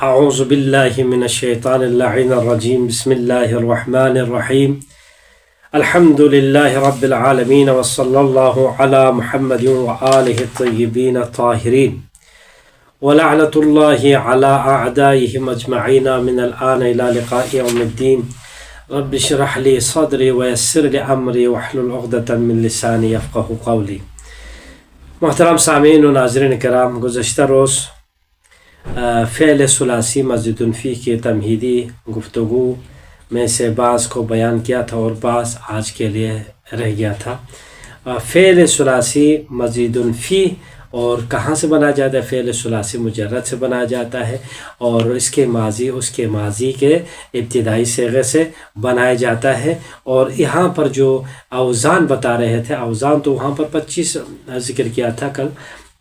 اعوذ باللہ من الشیطان اللعین الرجیم بسم اللہ الرحمن الرحیم الحمد للہ رب العالمین وصلی اللہ علی محمد وآلہ الطیبین الطاہرین ولعنۃ اللہ علی اعدائہم اجمعین من الآن الى لقاء یوم الدین رب اشرح لی صدری ویسر لی امری واحلل عقدۃ من لسانی یفقہوا قولی۔ محترم سامعین و ناظرین کرام، گزشتہ روز فعل ثلاثی مزید فی کی تمہیدی گفتگو میں سے بعض کو بیان کیا تھا اور بعض آج کے لیے رہ گیا تھا۔ فعل ثلاثی مزید فی اور کہاں سے بنا جاتا ہے؟ فعل ثلاثی مجرد سے بنا جاتا ہے اور اس کے ماضی کے ابتدائی صیغے سے بنایا جاتا ہے۔ اور یہاں پر جو اوزان بتا رہے تھے، اوزان تو وہاں پر 25 ذکر کیا تھا کل،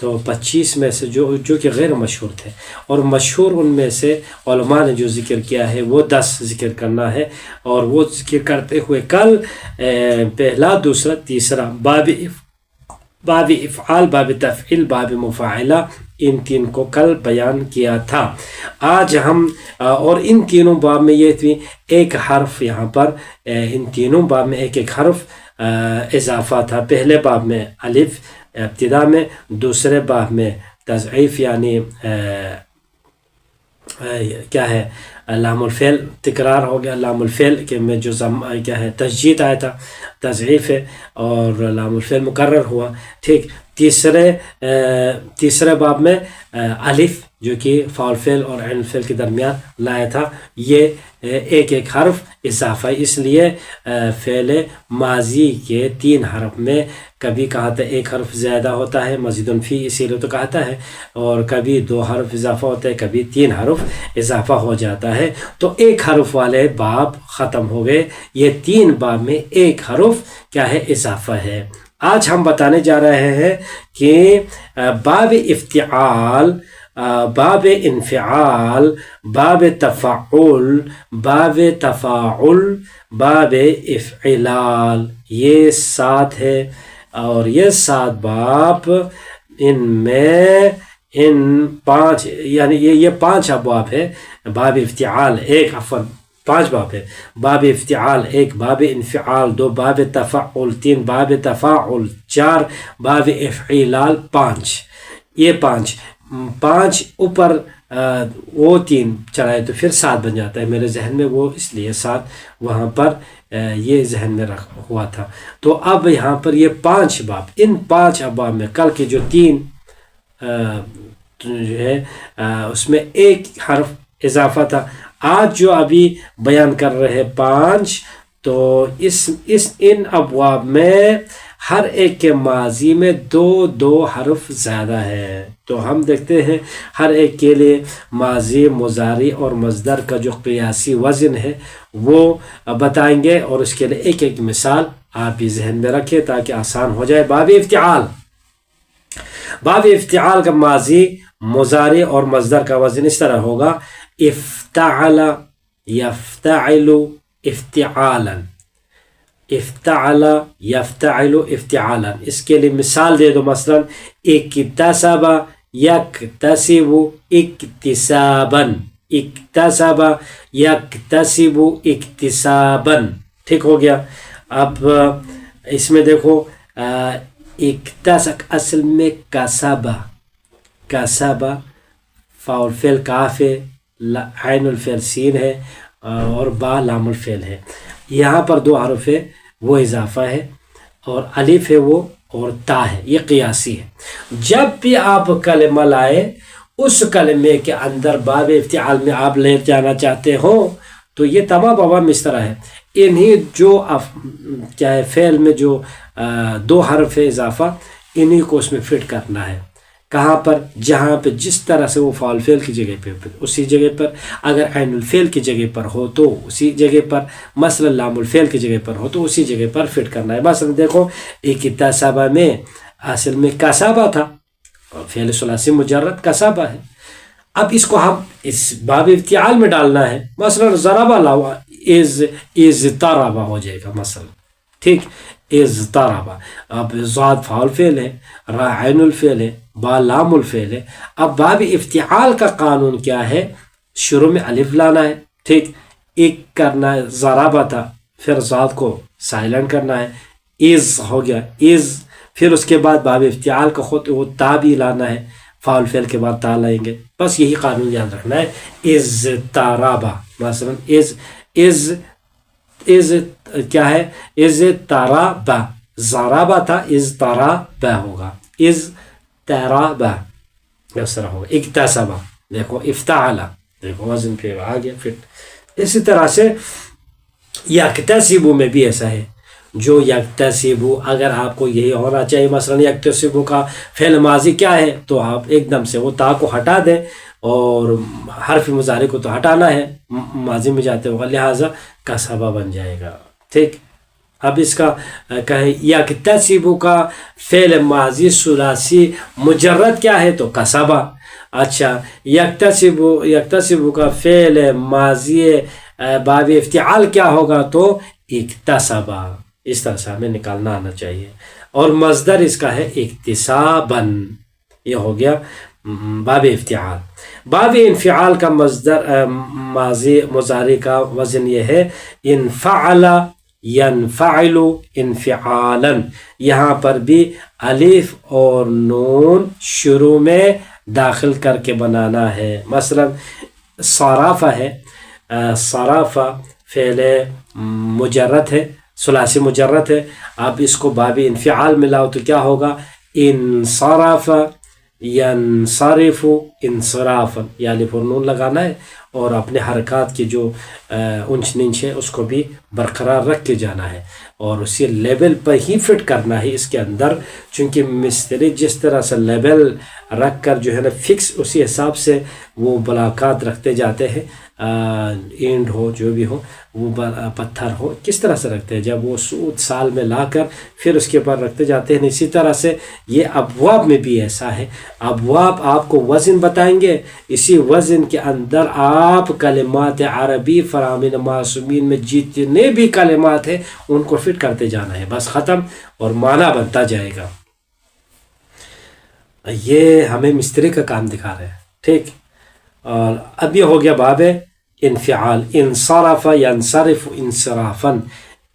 تو 25 میں سے جو کہ غیر مشہور تھے، اور مشہور ان میں سے علماء نے جو ذکر کیا ہے وہ 10 ذکر کرنا ہے۔ اور وہ ذکر کرتے ہوئے کل پہلا، دوسرا، تیسرا، باب افعال، باب تفعیل، باب مفاعلہ، ان تین کو کل بیان کیا تھا۔ آج ہم اور ان تینوں باب میں یہ تھی ایک حرف، یہاں پر ان تینوں باب میں ایک حرف اضافہ تھا۔ پہلے باب میں الف ابتدا میں، دوسرے باب میں تضعیف یعنی کیا ہے، لام الفعل تکرار ہو گیا، لام الفعل کے میں جو کیا ہے تشدید آیا تھا، تضعیف ہے، اور لام الفعل مکرر ہوا، ٹھیک۔ تیسرے باب میں الف جو کہ فاعل فعل اور عین الفعل کے درمیان لایا تھا، یہ ایک حرف اضافہ، اس لیے فعل ماضی کے 3 حرف میں کبھی کہتا ہے ایک حرف زیادہ ہوتا ہے مزید فی، اسی لیے تو کہتا ہے، اور کبھی 2 حرف اضافہ ہوتا ہے، کبھی 3 حرف اضافہ ہو جاتا ہے۔ تو ایک حرف والے باب ختم ہو گئے، یہ 3 باب میں ایک حرف کیا ہے، اضافہ ہے۔ آج ہم بتانے جا رہے ہیں کہ باب افتعال، باب انفعال، باب تفعل، باب تفاعل، باب افعلال، یہ 7 ہے۔ اور یہ 7 باب، ان میں ان 5 یعنی یہ 5 ابواب ہے۔ باب افتعال ایک، 5 باب ہے۔ باب افتعال 1، باب انفعال 2، باب تفعل 3، باب تفاعل 4، باب افعلال 5۔ یہ 5 اوپر وہ 3 چڑھائے تو پھر 7 بن جاتا ہے۔ میرے ذہن میں وہ اس لیے 7 وہاں پر یہ ذہن میں ہوا تھا۔ تو اب یہاں پر یہ 5 باب، ان 5 ابواب میں کل کے جو 3 جو ہے اس میں ایک حرف اضافہ تھا۔ آج جو ابھی بیان کر رہے 5، تو ان ابواب میں ہر ایک کے ماضی میں 2 حرف زیادہ ہے۔ تو ہم دیکھتے ہیں ہر ایک کے لیے ماضی، مضارع اور مصدر کا جو قیاسی وزن ہے وہ بتائیں گے، اور اس کے لیے ایک مثال آپ بھی ذہن میں رکھیں تاکہ آسان ہو جائے۔ باب افتعال کا ماضی، مضارع اور مصدر کا وزن اس طرح ہوگا: افتعل، یفتعل، افتعالا، افتعل، یفتعل، افتعالا۔ اس کے لیے مثال دے دو، مثلا اکتسب، یکتسب، اکتسابا، اکتسب، یکتسب، اکتسابا، ٹھیک ہو گیا۔ اب اس میں دیکھو، اکتسب اصل میں کسبہ، کسبہ فاعل فعل کاف ہے، عین الفعل سین ہے، اور با لام الفعل ہے۔ یہاں پر 2 حرف ہے وہ اضافہ ہے، اور الف ہے وہ، اور تا ہے، یہ قیاسی ہے۔ جب بھی آپ کلمہ لائے، اس کلمے کے اندر باب افتعال میں آپ لے جانا چاہتے ہو، تو یہ تمام عوام اس طرح ہے۔ انہی جو کیا ہے فعل میں جو 2 حرف ہے اضافہ، انہی کو اس میں فٹ کرنا ہے۔ کہاں پر؟ جہاں پہ جس طرح سے وہ فاعل فعل کی جگہ پہ اسی جگہ پر، اگر عین الفعل کی جگہ پر ہو تو اسی جگہ پر، مثلا لام الفعل کی جگہ پر ہو تو اسی جگہ پر فٹ کرنا ہے۔ مثلا دیکھو، اکتسبہ میں اصل میں کسبہ تھا، فعل ثلاثی مجرد کسبہ ہے۔ اب اس کو ہم اس باب افتعال میں ڈالنا ہے، مثلا ضربہ لاؤ، اضطربہ ہو جائے گا مثلا، ٹھیک، اضطربہ۔ اب ضاد فاعل فعل ہے، را عین الفعل ہے، با لام الفعل ہے۔ اب باب افتعال کا قانون کیا ہے؟ شروع میں الف لانا ہے، ٹھیک، ایک کرنا ہے، ضربہ تھا، پھر ذات کو سائلنٹ کرنا ہے، از ہو گیا از، پھر اس کے بعد باب افتعال کا خود وہ تا بھی لانا ہے، فاعل فعل کے بعد تا لائیں گے، بس یہی قانون یاد رکھنا ہے۔ از تارابا مثلا از کیا ہے، از تارابا، ضربہ تھا، از تارابا ہوگا، از تارابا اس طرح ہوگا۔ اکتسبا دیکھو، افتعلا دیکھو وزن پہ آ گیا پھر۔ اسی طرح سے یکتسبو میں بھی ایسا ہے، جو یکتسبو، اگر آپ کو یہی ہونا چاہیے مثلا یکتسبو کا فعل ماضی کیا ہے، تو آپ ایک دم سے وہ تا کو ہٹا دیں، اور حرف مضارع کو تو ہٹانا ہے ماضی میں جاتے ہوگا، لہٰذا کسبہ بن جائے گا، ٹھیک۔ اب اس کا کہیں یکتسبو کا فعل ماضی ثلاثی مجرد کیا ہے، تو کسبہ۔ اچھا، یکتسبو کا فعل ماضی باب افتعال کیا ہوگا، تو اکتسبہ۔ اس طرح سے ہمیں نکالنا آنا چاہیے۔ اور مصدر اس کا ہے اکتساباً، یہ ہو گیا باب افتعال۔ باب انفعال کا مصدر ماضی مضارع کا وزن یہ ہے انفعل ینفعل انفعالا، یہاں پر بھی الف اور نون شروع میں داخل کر کے بنانا ہے۔ مثلا صرافہ ہے، صرافہ فعل مجرد ہے، ثلاثی مجرد ہے، آپ اس کو باب انفعال ملاؤ تو کیا ہوگا، انصرف ینصرف انصرافا، یا الف اور نون لگانا ہے، اور اپنے حرکات کی جو اونچ نیچ ہے اس کو بھی برقرار رکھ کے جانا ہے، اور اسی لیبل پر ہی فٹ کرنا ہے اس کے اندر، چونکہ مستری جس طرح سے لیبل رکھ کر جو ہے نا فکس اسی حساب سے وہ بلاکات رکھتے جاتے ہیں، اینڈ ہو جو بھی ہو، وہ پتھر ہو کس طرح سے رکھتے ہیں، جب وہ سود سال میں لا کر پھر اس کے اوپر رکھتے جاتے ہیں، اسی طرح سے یہ ابواب میں بھی ایسا ہے۔ ابواب آپ کو وزن بتائیں گے، اسی وزن کے اندر آپ کلمات عربی فرامین معصومین میں جتنے بھی کلمات ہیں ان کو فٹ کرتے جانا ہے، بس ختم، اور معنی بنتا جائے گا۔ یہ ہمیں مستری کا کام دکھا رہے ہیں، ٹھیک۔ اور اب یہ ہو گیا باب انفعال، انصرف ینصرف انصرافا،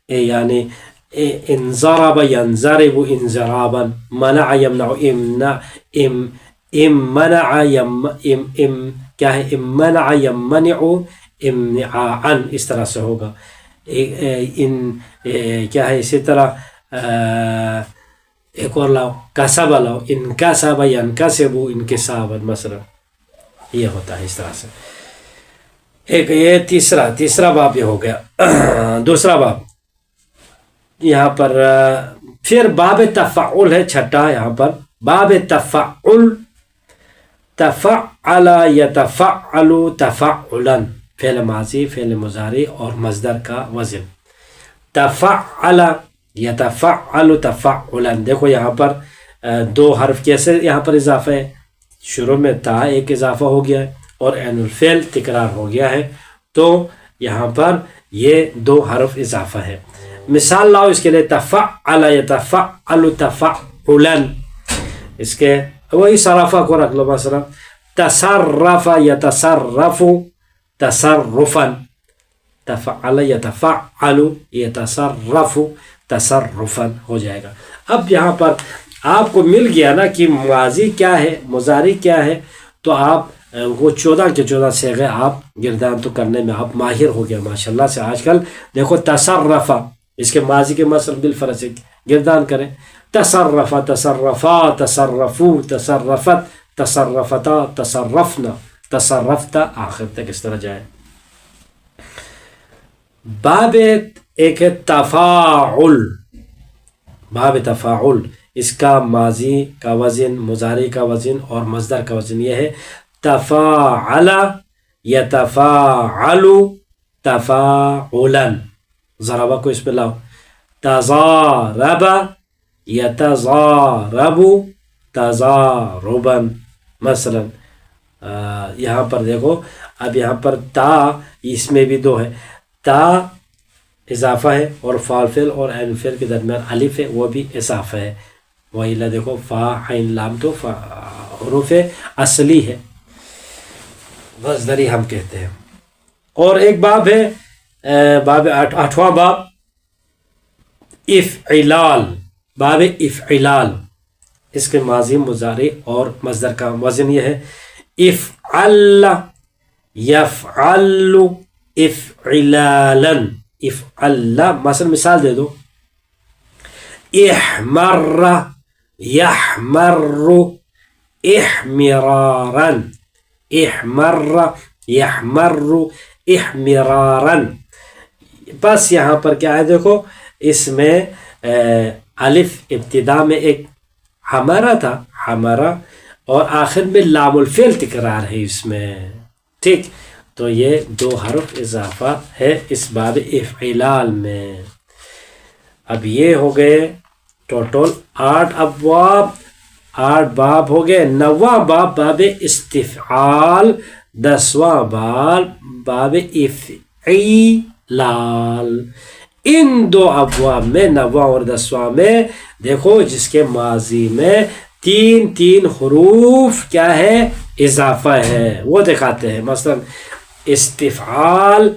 یعنی انضرب ینضرب انضرابا، منع یمنع امنع کیا ہے، امنع یمنع امنعاعا، اس طرح سے ہوگا۔ کیا ہے، اسی طرح ایک اور لاؤ، کسب لاؤ، انکسب ینکسب انکسابا مثلا، یہ ہوتا ہے اس طرح سے۔ ایک یہ تیسرا باب یہ ہو گیا۔ دوسرا باب یہاں پر پھر باب تفعل ہے، چھٹا یہاں پر باب تفعل، تفعل یتفعل تفعلا، فعل ماضی، فعل مضارع اور مصدر کا وزن، تفعل یتفعل تفعلا۔ دیکھو یہاں پر دو حرف کیسے یہاں پر اضافہ ہے، شروع میں تا ایک اضافہ ہو گیا ہے اور عین الفعل تکرار ہو گیا ہے، تو یہاں پر یہ دو حرف اضافہ ہے۔ مثال لاؤ اس کے لیے، تفعل یتفعل تفعلا، اس کے وہی صرافہ کو رکھ لو، مثلا تصرف یتصرف تصرفا، تفعل یتفعل یتصرف تصرفا ہو جائے گا۔ اب یہاں پر آپ کو مل گیا نا کہ ماضی کیا ہے، مضارع کیا ہے، تو آپ وہ 14 کے 14 صیغے آپ گردان تو کرنے میں آپ ماہر ہو گیا ماشاءاللہ سے۔ آج کل دیکھو تصرفہ، اس کے ماضی کے مثلا بالفرض گردان کریں، تصرف تصرفا تصرفو تصرفت تصرفتا تصرفنا تصرفتا، آخر تک اس طرح جائے۔ باب ایک ہے تفاعل، باب تفاعل، اس کا ماضی کا وزن، مضارع کا وزن اور مصدر کا وزن یہ ہے تفاعل یتفاعل تفاعلا، ضربہ کو اس پہ لاؤ، تضارب یتضارب تضاربا مثلا۔ یہاں پر دیکھو، اب یہاں پر تا، اس میں بھی دو ہے، تا اضافہ ہے اور فاعل فعل اور عین فعل کے درمیان الف ہے، وہ بھی اضافہ ہے، وہی دیکھو فا عین لام تو حروف اصلی ہے۔ مصدری ہم کہتے ہیں. اور ایک باب ہے باب 8واں باب افعلال، باب افعلال. اس کے ماضی مضارع اور مصدر کا وزن یہ ہے افعل یفعل افعلالا. افعل مثلا مثال دے دو احمر یحمر احمرارا، احمر یحمر احمرارا. بس یہاں پر کیا ہے دیکھو، اس میں الف ابتدا میں ایک ہمارا تھا، ہمارا، اور آخر میں لام الفعل تکرار ہے اس میں. ٹھیک، تو یہ 2 حرف اضافہ ہے اس باب افعلال میں. اب یہ ہو گئے ٹوٹل 8 ابواب، 8 باب ہو گئے. 9واں باب باب استفعال، 10واں باب باب افعلال. ان 2 ابواب میں 9واں اور 10واں میں دیکھو جس کے ماضی میں 3 حروف کیا ہے اضافہ ہے وہ دکھاتے ہیں. مثلا استفعال،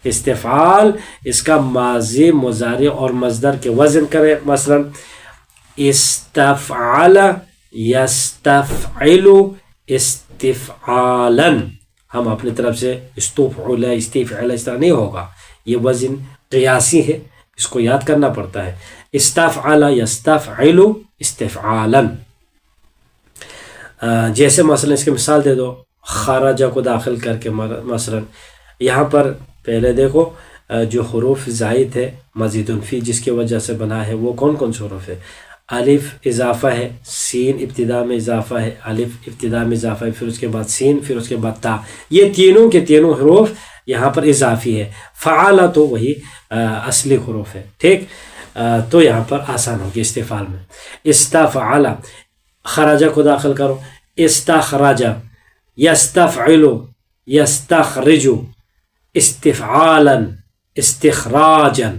استفعال اس کا ماضی مضارع اور مصدر کے وزن کرے. مثلا استفعل یستفعل استفعالا. ہم اپنی طرف سے استفعل استفعل اس طرح نہیں ہوگا، یہ وزن قیاسی ہے، اس کو یاد کرنا پڑتا ہے. استفعل یستفعل استفعالا. جیسے مثلا اس کی مثال دے دو خرج کو داخل کر کے. مثلا یہاں پر پہلے دیکھو جو حروف زائد ہے مزید فی جس کی وجہ سے بنا ہے وہ کون کون سے حروف ہے؟ الف اضافہ ہے، سین ابتدا میں اضافہ ہے، الف ابتدا میں اضافہ ہے، پھر اس کے بعد سین، پھر اس کے بعد تا. یہ تینوں کے تینوں حروف یہاں پر اضافی ہے. فعال تو وہی اصلی حروف ہے. ٹھیک، تو یہاں پر آسان ہوگی استفعال میں. استفعل خراجہ کو داخل کرو، استخرج یستفعل یستخرج استفعالا استخراجا.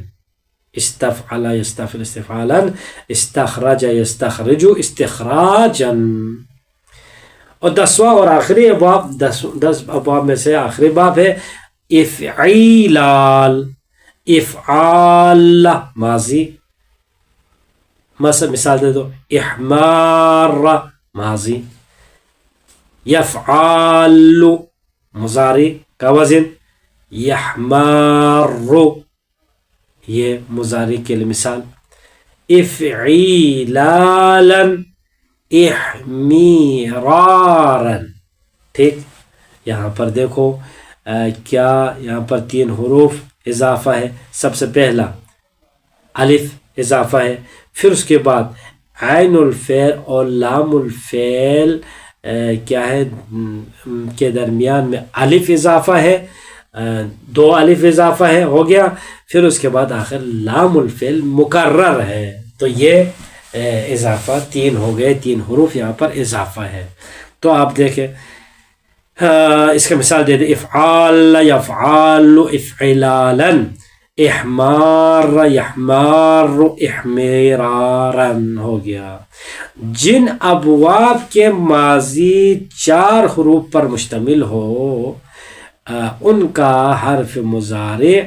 استفعل یستفعل استفعالا استخرج یستخرج استخراجا. اور 10واں اور آخری ابواب، 10 ابواب میں سے آخری باب ہے افعیلال. افعال ماضی، مثال دے دو احمار ماضی، یفعال مضارع کا وزن، یحمار یہ مضارع کے لیے مثال، افعیلالا احمیرارا. ٹھیک، یہاں پر دیکھو کیا یہاں پر 3 حروف اضافہ ہے. سب سے پہلا الف اضافہ ہے، پھر اس کے بعد عین الفعل اور لام الفعل کیا ہے کے درمیان میں الف اضافہ ہے، 2 الف اضافہ ہے، ہو گیا. پھر اس کے بعد آخر لام الفعل مکرر ہے. تو یہ اضافہ 3 ہو گئے، 3 حروف یہاں پر اضافہ ہے. تو آپ دیکھیں اس کا مثال دے دیں افعال یفعال افعلالا، احمار یحمار احمیرارا ہو گیا. جن ابواب کے ماضی 4 حروف پر مشتمل ہو ان کا حرف مضارع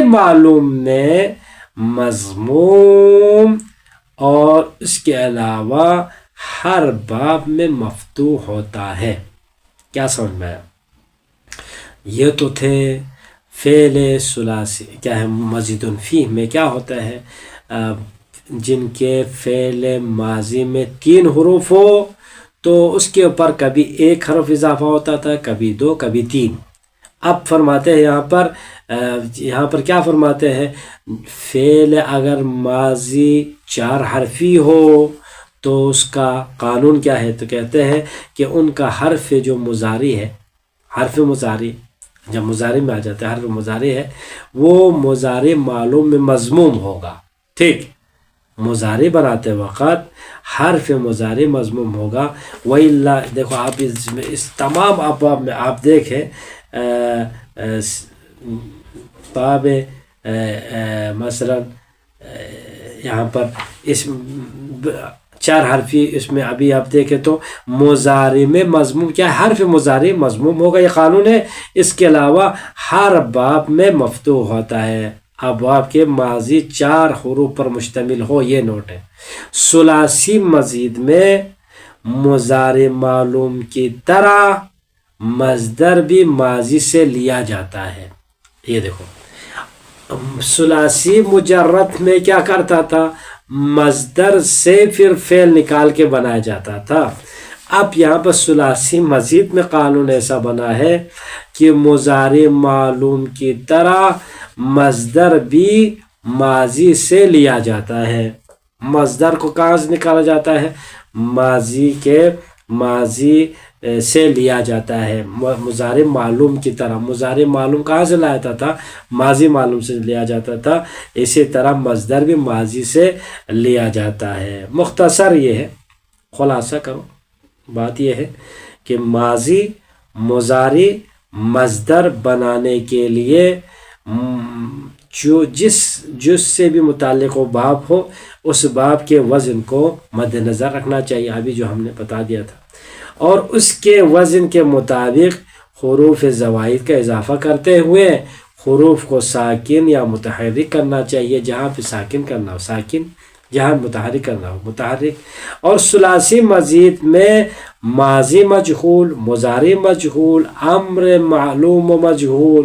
معلوم میں مضموم اور اس کے علاوہ ہر باب میں مفتوح ہوتا ہے. کیا سمجھ میں آیا؟ یہ تو تھے فعل ثلاثی. کیا ہے مزید فی میں کیا ہوتا ہے؟ جن کے فعل ماضی میں 3 حروف ہو تو اس کے اوپر کبھی 1 حرف اضافہ ہوتا تھا، کبھی 2، کبھی 3. اب فرماتے ہیں یہاں پر کیا فرماتے ہیں؟ فعل اگر ماضی 4 حرفی ہو تو اس کا قانون کیا ہے؟ تو کہتے ہیں کہ ان کا حرف جو مضارع ہے، حرف مضارع جب مضارع میں آ جاتا ہے، حرف مضارع ہے وہ مضارع معلوم میں مضموم ہوگا. ٹھیک، مضارع بناتے وقت حرف مضارع مضموم ہوگا. وَإِلَّا دیکھو آپ اس تمام ابواب میں آپ دیکھیں باب مثلا یہاں پر اس 4 حرفی اس میں ابھی آپ دیکھیں تو مضارع میں مضموم کیا ہے؟ حرف مضارع مضموم ہوگا، یہ قانون ہے۔ اس کے علاوہ ہر باب میں مفتوح ہوتا ہے۔ ابواب کے ماضی 4 حروف پر مشتمل ہو، یہ نوٹ ہے۔ ثلاثی مزید میں مضارع معلوم کی طرح مصدر بھی ماضی سے لیا جاتا ہے۔ یہ دیکھو ثلاثی مجرد میں کیا کرتا تھا؟ مصدر سے پھر فعل نکال کے بنایا جاتا تھا۔ اب یہاں پر ثلاثی مزید میں قانون ایسا بنا ہے کہ مضارع معلوم کی طرح مصدر بھی ماضی سے لیا جاتا ہے۔ مصدر کو کہاں سے نکالا جاتا ہے؟ ماضی سے لیا جاتا ہے، مضارع معلوم کی طرح۔ مضارع معلوم کہاں سے لایا جاتا تھا؟ ماضی معلوم سے لیا جاتا تھا۔ اسی طرح مصدر بھی ماضی سے لیا جاتا ہے۔ مختصر یہ ہے، خلاصہ کرو بات یہ ہے کہ ماضی مضارع مصدر بنانے کے لیے جس سے بھی متعلق و باب ہو، اس باب کے وزن کو مد نظر رکھنا چاہیے، ابھی جو ہم نے بتا دیا تھا، اور اس کے وزن کے مطابق حروف زوائد کا اضافہ کرتے ہوئے حروف کو ساکن یا متحرک کرنا چاہیے، جہاں پہ ساکن کرنا ہو ساکن، جہاں متحرک کرنا ہو متحرک۔ اور ثلاثی مزید میں ماضی مجہول، مضارع مجہول، امر معلوم و مجہول،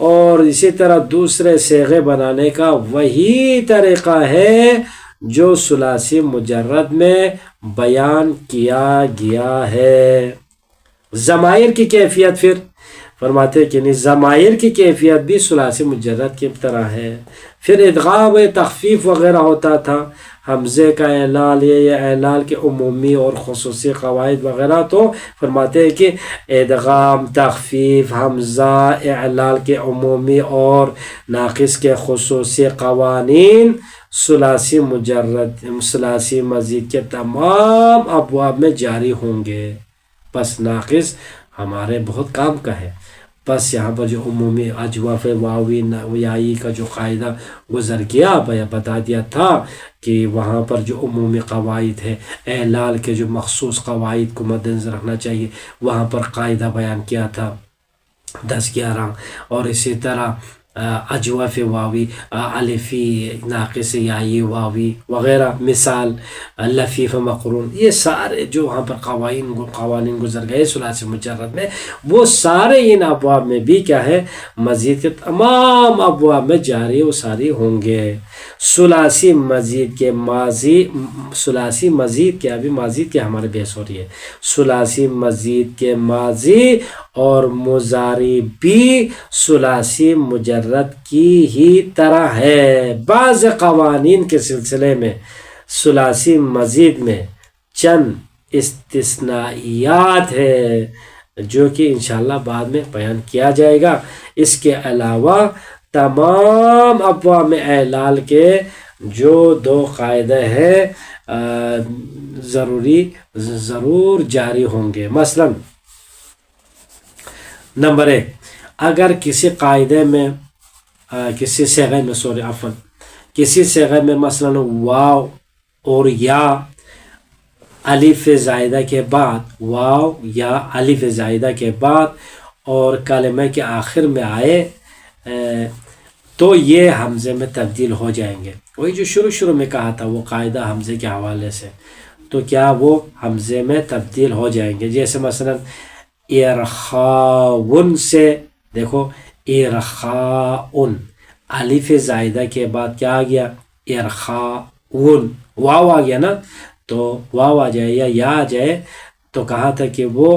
اور اسی طرح دوسرے صیغے بنانے کا وہی طریقہ ہے جو ثلاثی مجرد میں بیان کیا گیا ہے۔ ضمائر کی کیفیت پھر فرماتے کہ نہیں، ضمائر کی کیفیت بھی ثلاثی مجرد کی طرح ہے۔ پھر ادغام تخفیف وغیرہ ہوتا تھا، حمزے کا اعلال، یہ اعلال کے عمومی اور خصوصی قواعد وغیرہ، تو فرماتے ہیں کہ ادغام، تخفیف، حمزہ، اعلال کے عمومی اور ناقص کے خصوصی قوانین ثلاثی مزید کے تمام ابواب میں جاری ہوں گے۔ بس ناقص ہمارے بہت کام کا ہے، بس یہاں پر جو عمومی اجواف واوی یائی کا جو قاعدہ گزر گیا بتا دیا تھا کہ وہاں پر جو عمومی قواعد ہے، اعلال کے جو مخصوص قواعد کو مد نظر رکھنا چاہیے، وہاں پر قاعدہ بیان کیا تھا 10-11، اور اسی طرح اجواف واوی، الفی، ناقص یائی واوی وغیرہ، مثال لفیف مقرون، یہ سارے جو وہاں پر قوانین گزر گئے ثلاثی مجرد میں، وہ سارے ان ابواب میں بھی کیا ہے؟ مزید کے تمام ابواب میں جاری و ساری ہوں گے۔ ثلاثی مزید کے ابھی مزید کے ہمارے بحث ہو رہی ہے۔ ثلاثی مزید کے ماضی اور مضارع بھی ثلاثی مجرد کی ہی طرح ہے۔ بعض قوانین کے سلسلے میں ثلاثی مزید میں چند استثنائیات ہے جو کہ انشاءاللہ بعد میں بیان کیا جائے گا۔ اس کے علاوہ تمام ابواب میں اعلال کے جو 2 قاعدے ہیں ضرور جاری ہوں گے۔ مثلا نمبر 1، اگر کسی قاعدے میں کسی صیغے میں مثلا واو اور یا الف زائدہ کے بعد، واو یا الف زائدہ کے بعد اور کلمہ کے آخر میں آئے تو یہ حمزے میں تبدیل ہو جائیں گے۔ وہی جو شروع میں کہا تھا وہ قاعدہ حمزے کے حوالے سے، تو کیا وہ حمزے میں تبدیل ہو جائیں گے۔ جیسے مثلا ارخاون سے دیکھو، ارخاون الف زائدہ کے بعد کیا آ گیا؟ ارخاون، واو آ گیا نا، تو واو آ جائے یا آ جائے، تو کہا تھا کہ وہ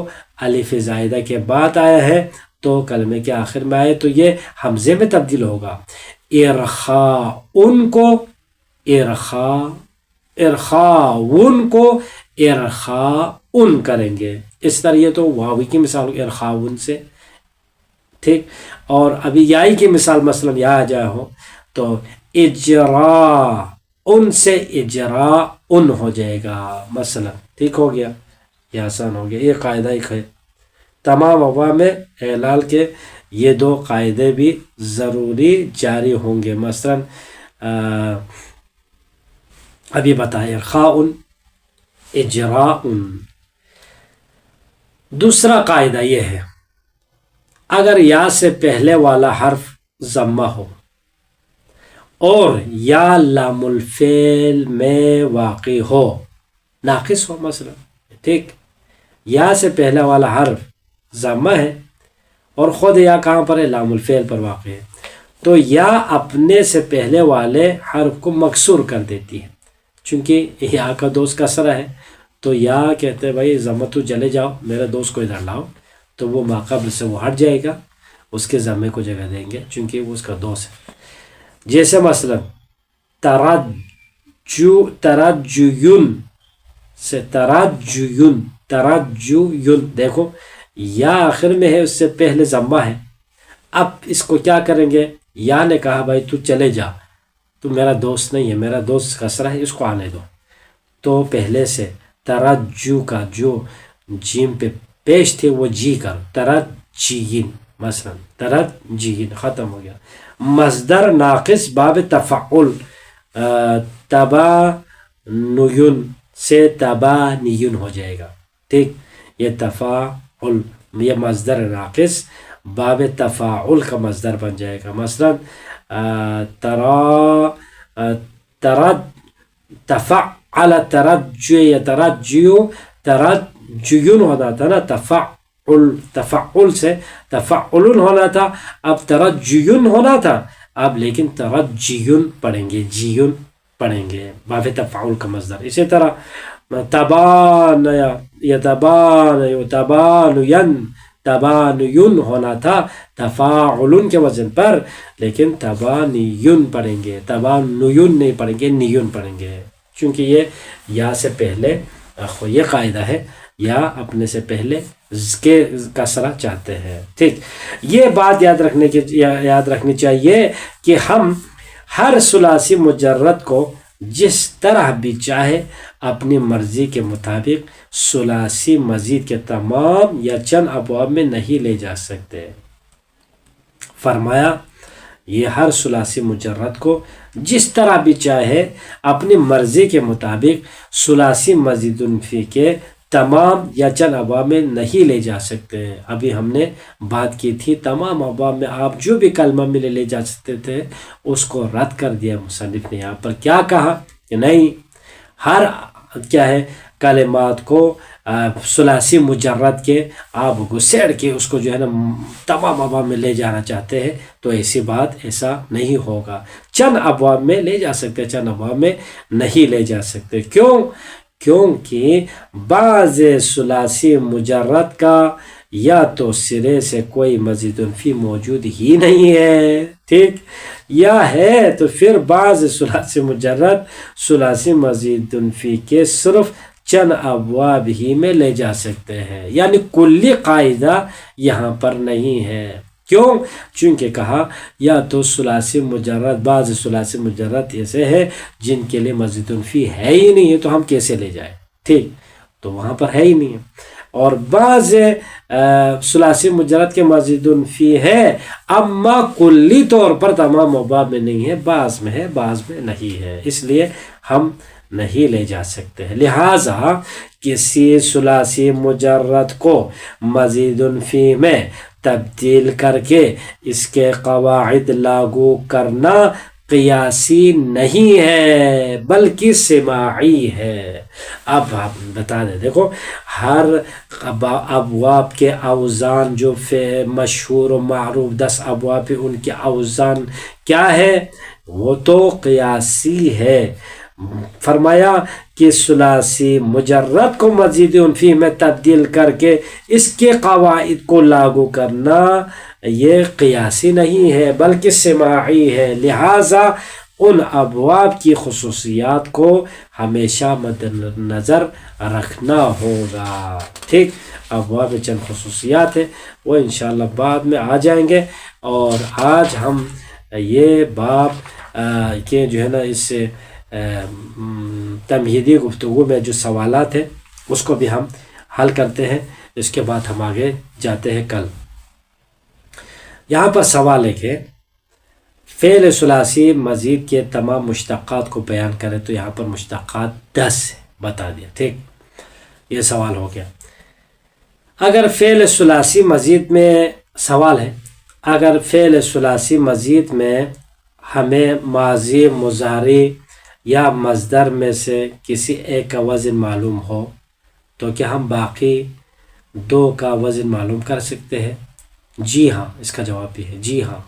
الف زائدہ کے بعد آیا ہے تو کلمے کے آخر میں آئے تو یہ حمزے میں تبدیل ہوگا۔ ارخاون کو ارخاون کو ارخاون کریں گے، اس طرح یہ تو واوی کی مثال ارخاون سے، ٹھیک۔ اور ابھی یائی کی مثال مثلا یا آ جائے ہو تو اجراء سے اجراء ہو جائے گا مثلا، ٹھیک ہو گیا، یہ آسان ہو گیا۔ یہ قاعدہ ایک ہے۔ تمام ابواب میں اعلال کے یہ 2 قاعدے بھی ضروری جاری ہوں گے۔ مثلا ابھی بتائے ارخاء، اجراء. دوسرا قاعدہ یہ ہے اگر یا سے پہلے والا حرف ضمہ ہو اور یا لام الفعل میں واقع ہو، ناقص ہو مثلا، ٹھیک، یا سے پہلے والا حرف ضمہ ہے اور خود یا کہاں پر ہے؟ لام الفعل پر واقع ہے، تو یا اپنے سے پہلے والے حرف کو مکسور کر دیتی ہے، چونکہ یا کا دوست کسرہ ہے تو یا کہتے ہیں بھائی ضمہ تو چلے جاؤ، میرے دوست کو ادھر لاؤ، تو وہ ماقبل سے وہ ہٹ جائے گا، اس کے ضمے کو جگہ دیں گے چونکہ وہ اس کا دوست ہے. جیسے مثلا ترجیون سے ترجیون، دیکھو یا آخر میں ہے، اس سے پہلے ضمہ ہے. اب اس کو کیا کریں گے؟ یا نے کہا بھائی تو چلے جا، تو میرا دوست نہیں ہے، میرا دوست کسرہ ہے، اس کو آنے دو. تو پہلے سے ترجو کا جو جیم پہ پیش تھے وہ جی کر، ترجیین مثلا، ترجیین ختم ہو گیا. مصدر ناقص باب تفعل، تبانیون سے تبانیون ہو جائے گا، ٹھیک. یہ تفاعل، یہ مصدر ناقص باب تفاعل کا مصدر بن جائے گا. مثلا تفعل ترجی یا ترجیو، ترجیون ہونا تھا نا، تفعل سے تفعلن ہونا تھا، اب ترجیون ہونا تھا، اب لیکن ترجیون پڑھیں گے، جیون پڑھیں گے، باب تفعل کا مصدر. اسی طرح تبانین ہونا تھا تفاعلن کے وزن پر، لیکن تبانیون پڑھیں گے، تبانیون نہیں پڑھیں گے، نیون پڑھیں گے، چونکہ یہ یا سے پہلے، یہ قاعدہ ہے یا اپنے سے پہلے کے کسرہ چاہتے ہیں، ٹھیک. یہ بات یاد رکھنی چاہیے کہ ہم ہر ثلاثی مجرد کو جس طرح بھی چاہے اپنی مرضی کے مطابق ثلاثی مزید کے تمام یا چند ابواب میں نہیں لے جا سکتے. فرمایا یہ ہر ثلاثی مجرد کو جس طرح بھی چاہے اپنی مرضی کے مطابق ثلاثی مزید فی کے تمام یا چند ابواب میں نہیں لے جا سکتے. ابھی ہم نے بات کی تھی تمام ابواب میں آپ جو بھی کلمہ میں لے جا سکتے تھے، اس کو رد کر دیا مصنف نے. یہاں پر کیا کہا کہ نہیں، ہر کیا ہے کلمات کو ثلاثی مجرد کے آپ گسیڑ کے اس کو جو ہے نا تمام ابواب میں لے جانا چاہتے ہیں، تو ایسی بات ایسا نہیں ہوگا. چند ابواب میں لے جا سکتے، چند ابواب میں نہیں لے جا سکتے. کیونکہ بعض ثلاثی مجرد کا یا تو سرے سے کوئی مزید فی موجود ہی نہیں ہے، ٹھیک، یا ہے تو پھر بعض ثلاثی مجرد ثلاثی مزید فی کے صرف چند ابواب ہی میں لے جا سکتے ہیں، یعنی کلی قاعدہ یہاں پر نہیں ہے. کیوں؟ چونکہ کہا یا تو ثلاثی مجرد، بعض ثلاثی مجرد ایسے ہیں جن کے لیے مزید فی ہے ہی نہیں ہے، تو ہم کیسے لے جائیں، ٹھیک، تو وہاں پر ہے ہی نہیں ہے. اور بعض ثلاثی مجرد کے مزید فی ہے، اما کلی طور پر تمام ابواب میں نہیں ہے، بعض میں ہے بعض میں نہیں ہے، اس لیے ہم نہیں لے جا سکتے ہیں. لہٰذا کسی ثلاثی مجرد کو مزید فی میں تبدیل کر کے اس کے قواعد لاگو کرنا قیاسی نہیں ہے بلکہ سماعی ہے. اب ہم بتا دیں، دیکھو ہر ابواب کے اوزان جو مشہور و معروف 10 ابواب پہ ان کے اوزان کیا ہے؟ وہ تو قیاسی ہے. فرمایا کہ ثلاثی مجرد کو مزید فی میں تبدیل کر کے اس کے قواعد کو لاگو کرنا یہ قیاسی نہیں ہے بلکہ سماعی ہے. لہٰذا ان ابواب کی خصوصیات کو ہمیشہ مد نظر رکھنا ہوگا، ٹھیک. ابواب میں چند خصوصیات ہیں، وہ انشاءاللہ بعد میں آ جائیں گے. اور آج ہم یہ باب کے جو ہے نا اس سے تمہیدی گفتگو میں جو سوالات ہیں اس کو بھی ہم حل کرتے ہیں. اس کے بعد ہم آگے جاتے ہیں کل. یہاں پر سوال ہے کہ فعل ثلاثی مزید کے تمام مشتقات کو بیان کرے، تو یہاں پر مشتقات 10 بتا دیا، ٹھیک. یہ سوال ہو گیا. اگر فعل ثلاثی مزید میں سوال ہے، اگر فعل ثلاثی مزید میں ہمیں ماضی، مضارع یا مصدر میں سے کسی ایک کا وزن معلوم ہو تو کیا ہم باقی دو کا وزن معلوم کر سکتے ہیں؟ جی ہاں، اس کا جواب بھی ہے جی ہاں.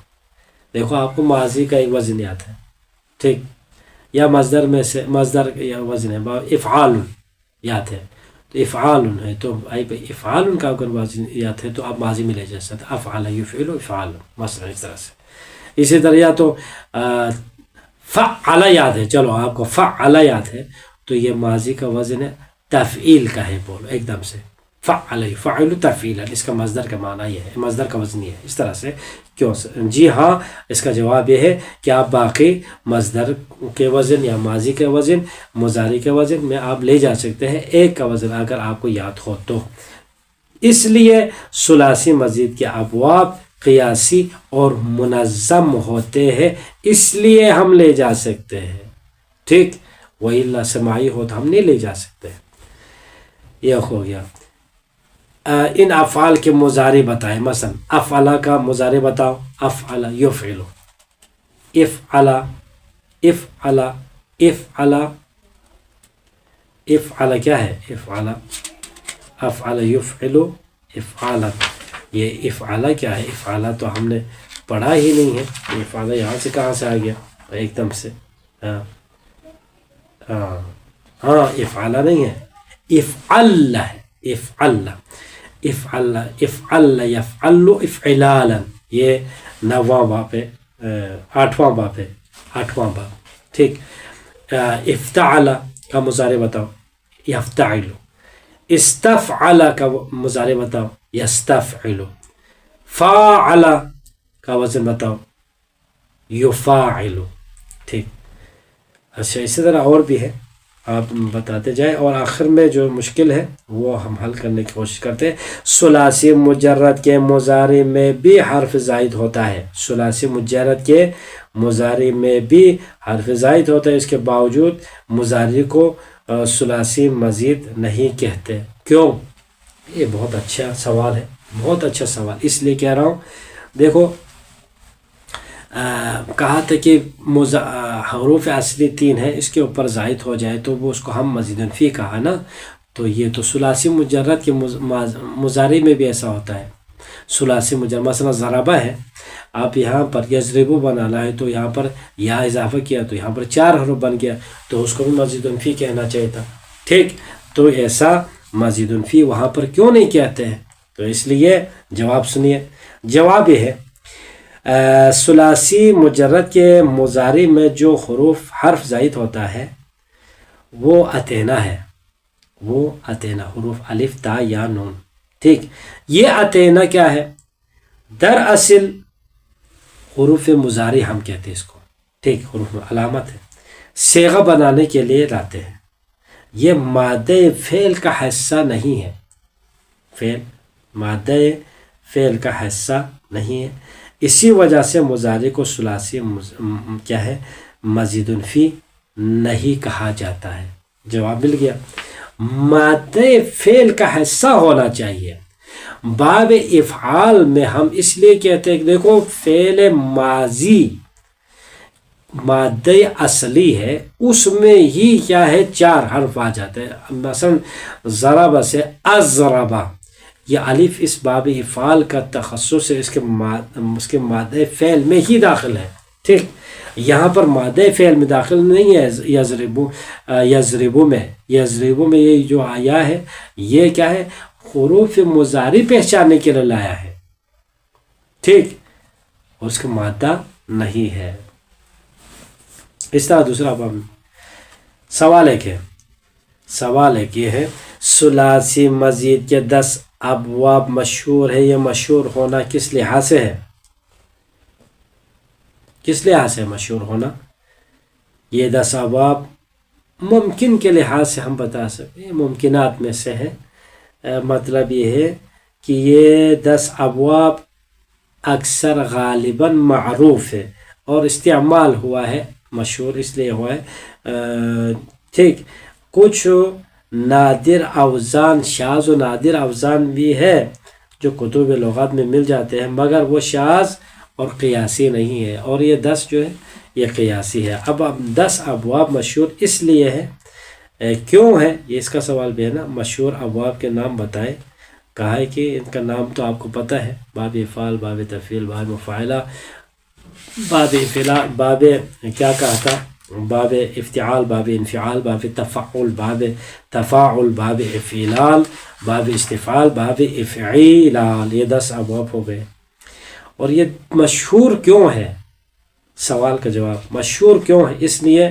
دیکھو آپ کو ماضی کا ایک وزن یاد ہے، ٹھیک، یا مصدر میں سے مصدر یا وزن ہے، افعال یاد ہے، تو افعال ہے، تو افعال کا اگر وزن یاد ہے تو آپ ماضی میں لے جا سکتے، افعال یفعل افعال مثلا اس طرح سے. اسی طرح یا تو فعل یاد ہے، چلو آپ کو فعل یاد ہے تو یہ ماضی کا وزن ہے، تفعیل کا ہے، بولو ایک دم سے فعل یفعل تفعیلا، اس کا مصدر کا معنی یہ ہے، مصدر کا وزن یہ ہے. اس طرح سے کیوں؟ جی ہاں، اس کا جواب یہ ہے کہ آپ باقی مصدر کے وزن یا ماضی کے وزن، مضارع کے وزن میں آپ لے جا سکتے ہیں ایک کا وزن اگر آپ کو یاد ہو تو. اس لیے ثلاثی مزید کے ابواب قیاسی اور منظم ہوتے ہیں، اس لیے ہم لے جا سکتے ہیں، ٹھیک، وَإِلَّا سماعی ہو تو ہم نہیں لے جا سکتے. یہ ہو گیا. ان افعال کے مضارع بتائیں، مثلا افعل کا مضارع بتاؤ. افعل یفعل، افعل افعل افعل افعل کیا ہے؟ افعل افعل یفعل افعالا. یہ افعل کیا ہے؟ افعل تو ہم نے پڑھا ہی نہیں ہے، افعل یہاں سے کہاں سے آ گیا ایک دم سے؟ ہاں افعل نہیں ہے، افعل ہے، افعل افعل افعل یفعل افعلالا. یہ 9واں باب ہے، 8واں باب ہے، 8واں باب، ٹھیک. افتعل کا مضارع بتاؤ. یفتعل. استفعل کا مضارع بتاؤ. یستفعل. فاعل کا وزن بتاؤ. یفاعل، ٹھیک. اچھا، اسی طرح اور بھی ہے، آپ بتاتے جائیں، اور آخر میں جو مشکل ہے وہ ہم حل کرنے کی کوشش کرتے ہیں. ثلاثی مجرد کے مضارع میں بھی حرف زائد ہوتا ہے. ثلاثی مجرد کے مضارع میں بھی حرف زائد ہوتا ہے، اس کے باوجود مضارع کو ثلاثی مزید نہیں کہتے. کیوں؟ یہ بہت اچھا سوال ہے، بہت اچھا سوال. اس لیے کہہ رہا ہوں، دیکھو کہا تھا کہ حروف اصلی 3 ہے، اس کے اوپر زائد ہو جائے تو وہ اس کو ہم مزید فی کہا نا. تو یہ تو ثلاثی مجرد کے مضارع میں بھی ایسا ہوتا ہے. ثلاثی مجرد مثلا ضربہ ہے، آپ یہاں پر یضربو بنانا ہے تو یہاں پر یا اضافہ کیا تو یہاں پر 4 حروف بن گیا، تو اس کو بھی مزید فی کہنا چاہیے تھا، ٹھیک. تو ایسا مزید فی وہاں پر کیوں نہیں کہتے ہیں؟ تو اس لیے جواب سنیے. جواب یہ ہے، ثلاثی مجرد کے مضارع میں جو حرف زائد ہوتا ہے وہ اتینا ہے، وہ اتینا، حروف الف تا یا نون، ٹھیک. یہ اتینا کیا ہے؟ دراصل حروف مضارع ہم کہتے ہیں اس کو، ٹھیک، حروف علامت ہے، صیغہ بنانے کے لیے لاتے ہیں. یہ مادہ فعل کا حصہ نہیں ہے، فعل مادہ فعل کا حصہ نہیں ہے. اسی وجہ سے مضارع کو ثلاثی کیا ہے؟ مزید فی نہیں کہا جاتا ہے. جواب مل گیا. مادہ فعل کا حصہ ہونا چاہیے. باب افعال میں ہم اس لیے کہتے ہیں کہ دیکھو فعل ماضی مادہ اصلی ہے، اس میں ہی کیا ہے؟ 4 حرف آ جاتے ہیں. مثلا ضرب سے اضربا، یہ الف اس باب افعال کا تخصص ہے، اس کے مادہ فعل میں ہی داخل ہے، ٹھیک. یہاں پر مادہ فعل میں داخل نہیں ہے. یضربو میں یہ جو آیا ہے یہ کیا ہے؟ حروف مضارع پہچاننے کے لیے لایا ہے، ٹھیک، اس کا مادہ نہیں ہے. اس طرح دوسرا سوال ایک یہ ہے، ثلاثی مزید کے 10 ابواب مشہور ہے. یہ مشہور ہونا کس لحاظ سے ہے؟ کس لحاظ سے مشہور ہونا؟ یہ 10 ابواب ممکن کے لحاظ سے ہم بتا سکتے ہیں، ممکنات میں سے ہے. مطلب یہ ہے کہ یہ 10 ابواب اکثر غالباً معروف ہے اور استعمال ہوا ہے، مشہور اس لیے ہوا ہے، ٹھیک. کچھ نادر اوزان، شاذ و نادر اوزان بھی ہے جو کتب لغات میں مل جاتے ہیں، مگر وہ شاذ اور قیاسی نہیں ہے، اور یہ 10 جو ہے یہ قیاسی ہے۔ اب 10 ابواب مشہور اس لیے ہے، کیوں ہے یہ اس کا سوال بھی ہے نا، مشہور ابواب کے نام بتائیں۔ کہا ہے کہ ان کا نام تو آپ کو پتہ ہے، باب افعال، باب تفعیل، باب مفاعلہ، باب افعال، باب کیا کہا تھا، باب افتعال، باب انفعال، باب تفعل، باب تفاعل، باب افعال، باب استفعال، باب افعیلال، یہ 10 ابواب ہو گئے۔ اور یہ مشہور کیوں ہے، سوال کا جواب مشہور کیوں ہے، اس لیے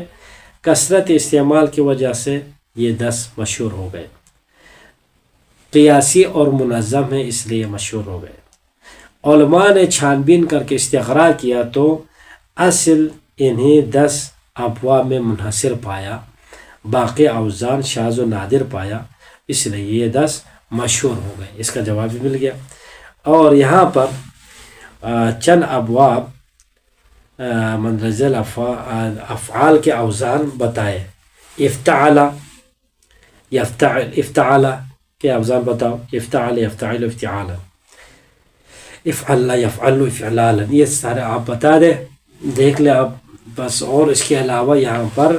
کثرت استعمال کی وجہ سے یہ 10 مشہور ہو گئے، قیاسی اور منظم ہے اس لیے مشہور ہو گئے۔ علماء نے چھان بین کر کے استقراء کیا تو اصل انہیں 10 ابواب میں منحصر پایا، باقی اوزان شاذ و نادر پایا، اس لیے یہ 10 مشہور ہو گئے، اس کا جواب بھی مل گیا۔ اور یہاں پر چند ابواب مندرجہ افعال کے اوزان بتائے، افتعل، یفتعل، افتعل کے اوزان بتاؤ، افتعل، یفتعل، افتعالا، افعل، یفعل، افعلالا، یہ سارے آپ بتا دیں، دیکھ لیں آپ بس۔ اور اس کے علاوہ یہاں پر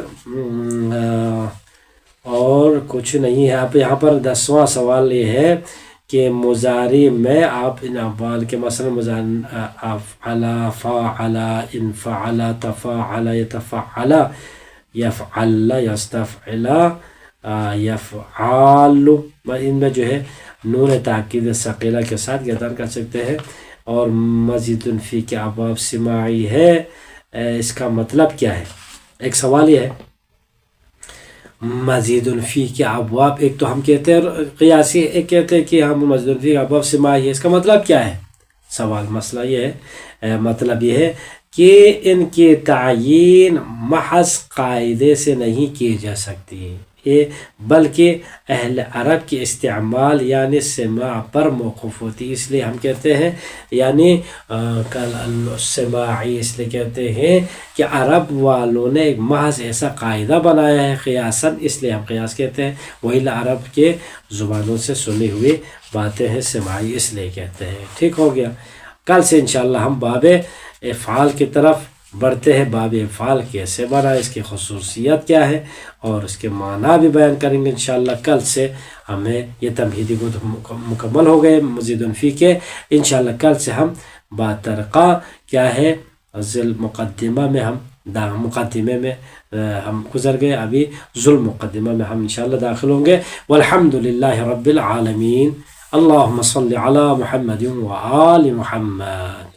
اور کچھ نہیں ہے۔ اب یہاں پر 10واں سوال یہ ہے کہ مضارع میں آپ ان افعال کے مثلا افعل، فاعل، انفعل، تفاعل، یتفعل، یفعل، یستفعل، یفعال، ان میں جو ہے نون تاکید ثقیلہ کے ساتھ گردان کر سکتے ہیں۔ اور مزید فی کے ابواب سماعی ہے، اس کا مطلب کیا ہے؟ ایک سوال یہ ہے، مزید فی کے ابواب، ایک تو ہم کہتے ہیں قیاسی، ایک کہتے ہیں کہ ہم مزید فی کے ابواب سماعی ہے، اس کا مطلب کیا ہے؟ سوال مسئلہ یہ ہے، مطلب یہ ہے کہ ان کی تعیین محض قاعدے سے نہیں کی جا سکتی، بلکہ اہل عرب کی استعمال یعنی سماع پر موقف ہوتی، اس لیے ہم کہتے ہیں یعنی سماعی، اس لیے کہتے ہیں کہ عرب والوں نے ایک محض ایسا قاعدہ بنایا ہے قیاساً، اس لیے ہم قیاس کہتے ہیں، وہی عرب کے زبانوں سے سنی ہوئی باتیں ہیں سماعی، اس لیے کہتے ہیں۔ ٹھیک ہو گیا، کل سے انشاءاللہ ہم باب افعال کی طرف بڑھتے ہیں، باب افعال کیسے بنا، اس کی خصوصیت کیا ہے، اور اس کے معنی بھی بیان کریں گے انشاءاللہ۔ کل سے ہمیں یہ تمہیدی گفتگو مکمل ہو گئے مزید فی کے، انشاءاللہ کل سے ہم باترقہ کیا ہے ذل مقدمہ میں ہم مقدمے میں ہم گزر گئے، ابھی ذل مقدمہ میں ہم انشاءاللہ داخل ہوں گے۔ والحمدللہ رب العالمین، اللہم صلی علی محمد و آل محمد۔